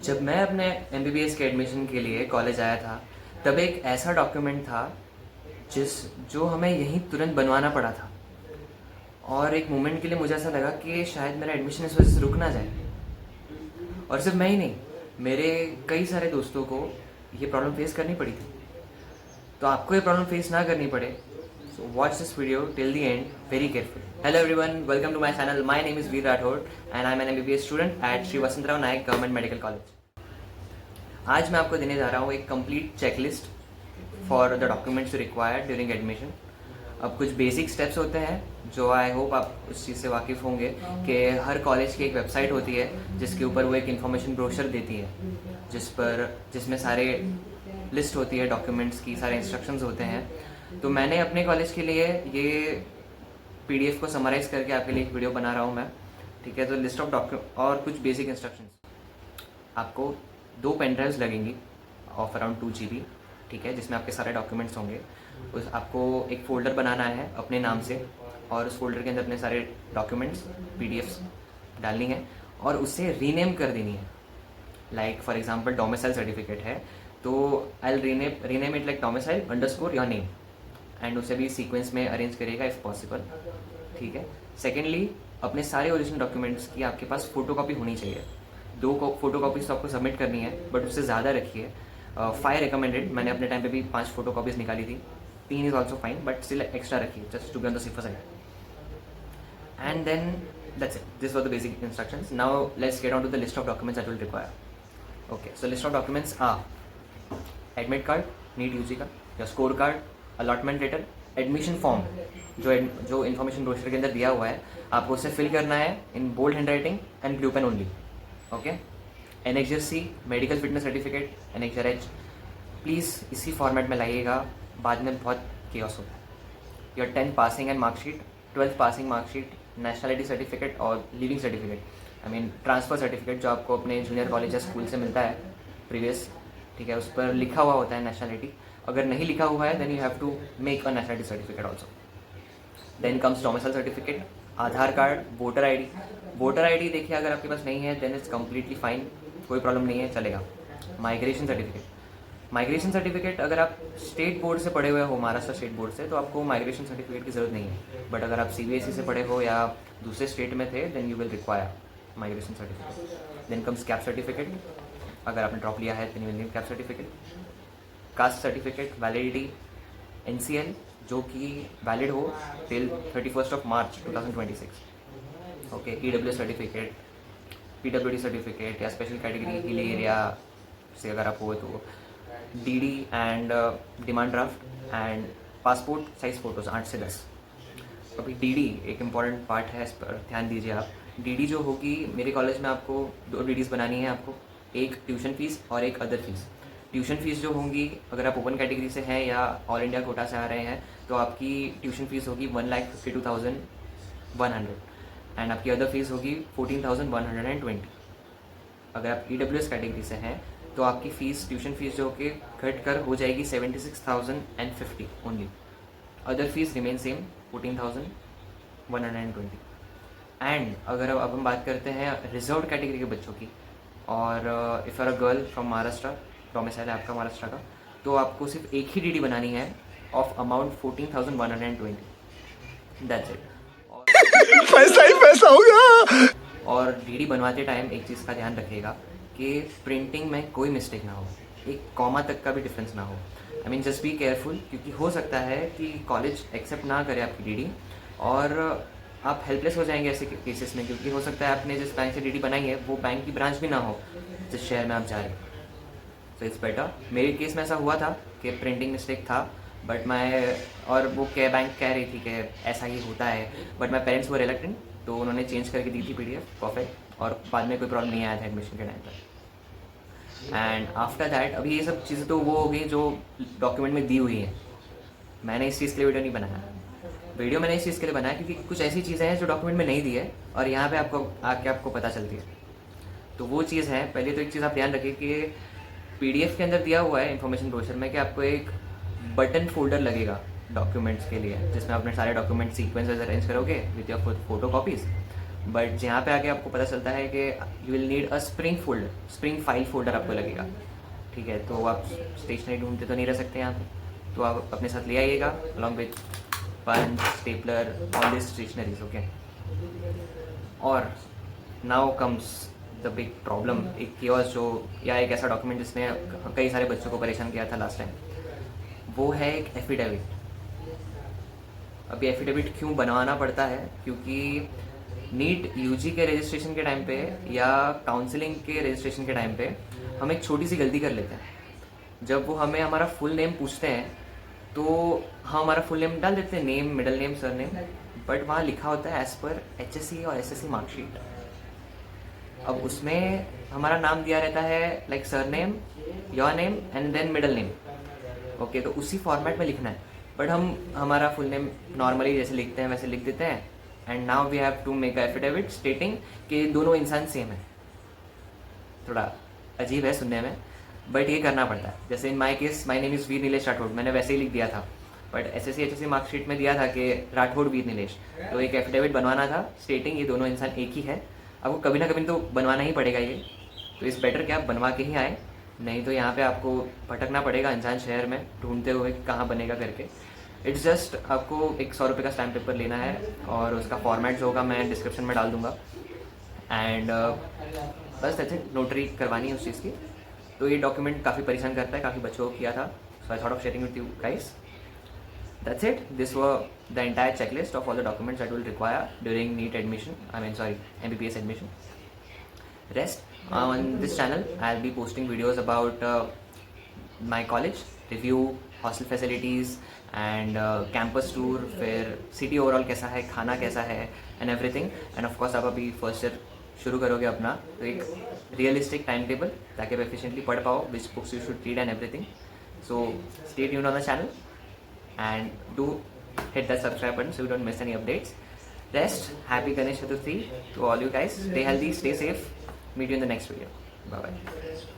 जब मैं अपने एमबीबीएस के एडमिशन के लिए कॉलेज आया था, तब एक ऐसा डॉक्यूमेंट था जो हमें यहीं तुरंत बनवाना पड़ा था। और एक मोमेंट के लिए मुझे ऐसा लगा कि शायद मेरा एडमिशन इस वजह से रुक ना जाए। और सिर्फ मैं ही नहीं, मेरे कई सारे दोस्तों को ये प्रॉब्लम फेस करनी पड़ी थी। तो आपको ये प्रॉब्लम फेस ना करनी पड़े, so watch this video till the end very carefully. Hello everyone, welcome to my channel. My name is Veer Rathod and I am an MBBS student at Sri Vasantrao Nayak Government Medical College. आज मैं आपको देने जा रहा हूँ एक complete checklist for the documents required during admission. अब कुछ बेसिक स्टेप्स होते हैं जो आई होप आप उस चीज़ से वाकिफ़ होंगे कि हर कॉलेज की एक वेबसाइट होती है जिसके ऊपर वो एक इन्फॉर्मेशन ब्रोशर देती है, जिसमें सारे लिस्ट होती है डॉक्यूमेंट्स की, सारे इंस्ट्रक्शंस होते हैं। तो मैंने अपने कॉलेज के लिए ये पीडीएफ को समराइज़ करके आपके लिए एक वीडियो बना रहा हूँ मैं, ठीक है। तो लिस्ट ऑफ डॉक्यूमेंट और कुछ बेसिक इंस्ट्रक्शंस। आपको 2 पेन ड्राइव्स लगेंगी ऑफ अराउंड 2 GB, ठीक है, जिसमें आपके सारे डॉक्यूमेंट्स होंगे। उस आपको एक फ़ोल्डर बनाना है अपने नाम से और उस फोल्डर के अंदर अपने सारे डॉक्यूमेंट्स पीडीएफ्स डालनी है और उसे रीनेम कर देनी है। Like for example domicile certificate है तो I rename it like domicile underscore your name, and उसे भी सीक्वेंस में अरेंज करिएगा इफ़ पॉसिबल, ठीक है। सेकेंडली, अपने सारे ओरिजिनल डॉक्यूमेंट्स की आपके पास फ़ोटोकॉपी होनी चाहिए। 2 फोटोकॉपीज तो आपको सबमिट करनी है, बट उससे ज़्यादा रखिए। 5 रिकमेंडेड, मैंने अपने टाइम पे भी 5 फोटोकॉपीज निकाली थी। 3 is also fine, but still extra रखिए just to be on the safer side. And then that's it. These were the basic instructions. Now let's get on to the list of documents that will require. Okay, so list of documents are admit card, NEET UG का, your score card, allotment letter, admission form जो information brochure के अंदर दिया हुआ है, आपको उसे fill करना है in bold handwriting and blue pen only. Okay, Annexure C, medical fitness certificate, Annexure H, please इसी फॉर्मेट में लाइएगा, बाद में बहुत chaos होता है। Your 10th passing and mark sheet, 12th passing marksheet, nationality certificate और leaving certificate, I mean transfer certificate जो आपको अपने जूनियर कॉलेज या स्कूल से मिलता है प्रीवियस, ठीक है, उस पर लिखा हुआ होता है नेशनलिटी। अगर नहीं लिखा हुआ है then you have to make a nationality certificate also. Then comes domicile certificate, Aadhaar card, voter ID. Voter ID देखिए अगर आपके पास नहीं है देन इट्स कम्प्लीटली फाइन, कोई प्रॉब्लम नहीं है, चलेगा। माइग्रेशन सर्टिफिकेट, माइग्रेशन सर्टिफिकेट अगर आप स्टेट बोर्ड से पढ़े हुए हो, महाराष्ट्र स्टेट बोर्ड से, तो आपको माइग्रेशन सर्टिफिकेट की ज़रूरत नहीं है। बट अगर आप सीबीएसई से पढ़े हो या दूसरे स्टेट में थे then you will require migration certificate. Then comes cap certificate, अगर आपने ड्रॉप लिया है then you will need cap certificate. Caste certificate, validity, NCL जो कि वैलिड हो till 31 March 2026। Okay, EWS certificate, PWD certificate या स्पेशल कैटेगरी हिली एरिया से अगर आप हो तो DD and demand draft and passport size photos 8 से 10। अभी डीडी एक इम्पॉर्टेंट पार्ट है, इस पर ध्यान दीजिए आप। डीडी जो होगी, मेरे कॉलेज में आपको 2 डीडीज़ बनानी है आपको, एक ट्यूशन फ़ीस और एक अदर फीस। ट्यूशन फ़ीस जो होंगी, अगर आप ओपन कैटेगरी से हैं या ऑल इंडिया कोटा से आ रहे हैं तो आपकी ट्यूशन फ़ीस होगी 1,52,100 एंड आपकी अदर फीस होगी 14,120। अगर आप ईडब्ल्यूएस कैटेगरी से हैं तो आपकी फ़ीस, ट्यूशन फ़ीस जो कि घट कर हो जाएगी 76,050 only. Other fees remain same 14,120। And अगर अब हम बात करते हैं रिजर्व कैटेगरी के बच्चों की, और if are a girl from Maharashtra, domicile है आपका महाराष्ट्र का, तो आपको सिर्फ एक ही डीडी बनानी है ऑफ अमाउंट 14,120। That's it. पैसा ही पैसा होगा। और डीडी बनवाते टाइम एक चीज़ का ध्यान रखिएगा कि प्रिंटिंग में कोई मिस्टेक ना हो, एक कॉमा तक का भी डिफरेंस ना हो। I mean just be careful, क्योंकि हो सकता है कि कॉलेज एक्सेप्ट ना करे आपकी डीडी और आप हेल्पलेस हो जाएंगे ऐसे केसेस में, क्योंकि हो सकता है आपने जिस बैंक से डीडी बनाई है वो बैंक की ब्रांच भी ना हो जिस शहर में आप जा रहे हो। So it's better. मेरे केस में ऐसा हुआ था कि प्रिंटिंग मिस्टेक था, बट और वो क्या बैंक कह रही थी कि ऐसा ही होता है, बट माई पेरेंट्स वो रिलेक्टेंट, तो उन्होंने चेंज करके दी थी पीडीएफ, परफेक्ट, और बाद में कोई प्रॉब्लम नहीं आया था एडमिशन के टाइम पर। एंड आफ्टर दैट, अभी ये सब चीज़ें तो वो हो गई जो डॉक्यूमेंट में दी हुई हैं। मैंने इस चीज़ के लिए वीडियो नहीं बनाया, वीडियो मैंने इस चीज़ के लिए बनाया क्योंकि कुछ ऐसी चीज़ें हैं जो डॉक्यूमेंट में नहीं दी है और यहाँ पे आपको आके आपको पता चलती है। तो वो चीज़ है, पहले तो एक चीज़ आप ध्यान रखिए कि पीडीएफ के अंदर दिया हुआ है इन्फॉर्मेशन ब्रोशर में कि आपको एक बटन फोल्डर लगेगा डॉक्यूमेंट्स के लिए, जिसमें अपने सारे डॉक्यूमेंट सीक्वेंसेस अरेंज करोगे with your photo copies. But यहाँ पे आके आपको पता चलता है कि you will need a spring file folder आपको लगेगा, ठीक है। तो आप स्टेशनरी ढूंढते तो नहीं रह सकते यहाँ पे, तो आप अपने साथ ले आइएगा along with punch, stapler, all this stationeries, okay. और now comes the big problem, एक कियोस जो या एक ऐसा डॉक्यूमेंट जिसने कई सारे बच्चों को परेशान किया था लास्ट टाइम, वो है एक एफिडेविट। अभी एफिडेविट क्यों बनवाना पड़ता है? क्योंकि नीट यूजी के रजिस्ट्रेशन के टाइम पे या काउंसलिंग के रजिस्ट्रेशन के टाइम पे हम एक छोटी सी गलती कर लेते हैं। जब वो हमें हमारा फुल नेम पूछते हैं तो हम हमारा फुल नेम डाल देते हैं, name, middle name, sir name, but वहाँ लिखा होता है एज पर HSC और SSC मार्कशीट। अब उसमें हमारा नाम दिया रहता है like surname, your name and then middle name, okay. तो उसी फॉर्मेट में लिखना है, बट हम हमारा फुल नेम नॉर्मली जैसे लिखते हैं वैसे लिख देते हैं, and now we have to make a affidavit stating कि दोनों इंसान सेम है। थोड़ा अजीब है सुनने में, बट ये करना पड़ता है। जैसे in my case, my name is Veer Nilesh Rathod, मैंने वैसे ही लिख दिया था, बट SSC HSC मार्कशीट में दिया था कि राठौड़ वीर नीलेश, तो एक एफिडेविट बनवाना था स्टेटिंग ये दोनों इंसान एक ही है। आपको कभी ना कभी तो बनवाना ही पड़ेगा ये, तो इस बेटर कि आप बनवा के ही आए, नहीं तो यहाँ पे आपको भटकना पड़ेगा इंसान शहर में ढूंढते हुए कहाँ बनेगा करके। इट्स जस्ट आपको एक 100 रुपये का स्टैम्प पेपर लेना है और उसका फॉर्मेट जो होगा मैं डिस्क्रिप्शन में डाल दूंगा, एंड बस दैट्स इट। नोटरी करवानी है उस चीज़ की। तो ये डॉक्यूमेंट काफ़ी परेशान करता है, काफ़ी बच्चों को किया था, so I thought of sharing with you guys. That's it. This were the entire checklist of all the documents that will require during NEET admission. MBBS admission. Rest on this channel, I'll be posting videos about my college, review, hostel facilities, and campus tour. फिर city overall कैसा है, खाना कैसा है, and everything. And of course आप अभी first year शुरू करोगे अपना, तो एक realistic timetable ताकि आप efficiently पढ़ पाओ which books you should read and everything. So stay tuned on the channel. And do hit that subscribe button so you don't miss any updates. Rest. Happy Ganesh Chaturthi to all you guys. Stay healthy, stay safe. Meet you in the next video. Bye bye.